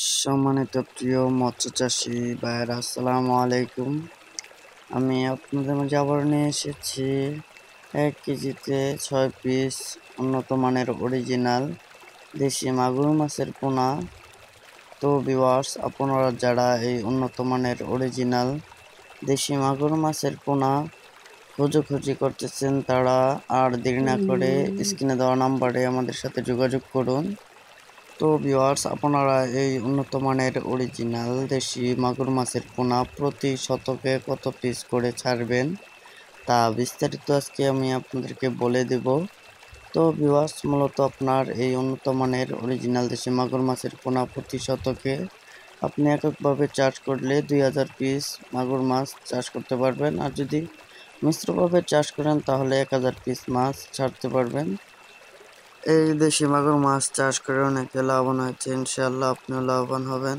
সম্মানিত প্রিয় মৎস্য চাষী ভাইয়েরা, আসসালামু আলাইকুম। আমি আপনাদের মাঝে আবার নিয়ে এসেছি 1 কেজিতে 6 পিস উন্নত মানের অরিজিনাল দেশি মাগুর মাছের পোনা। তো ভিউয়ার্স, আপনারা যারা এই উন্নত মানের অরিজিনাল দেশি মাগুর মাছের পোনা খোঁজাখুঁজি করতেছেন, তারা আর দেরি না করে স্ক্রিনে দেওয়া নাম্বারে আমাদের সাথে যোগাযোগ করুন। তো ভিউয়ার্স, আপনারা এই উন্নত মানের অরিজিনাল দেশি মাগুর মাছের পোনা প্রতি শতকে কত পিস করে ছাড়বেন তা বিস্তারিত আজকে আমি আপনাদেরকে বলে দেব। তো ভিউয়ার্স, মূলত আপনার এই উন্নত মানের অরিজিনাল দেশি মাগুর মাছের পোনা প্রতি শতকে আপনি এককভাবে চাষ করলে 2000 পিস মাগুর মাছ চাষ করতে পারবেন, আর যদি মিশ্রভাবে চাষ করেন তাহলে 1000 পিস মাছ ছাড়তে পারবেন। এই দেশি মাগুর মাছ চাষ করে অনেকে লাভবান হয়েছে, ইনশাআল্লাহ আপনিও লাভবান হবেন।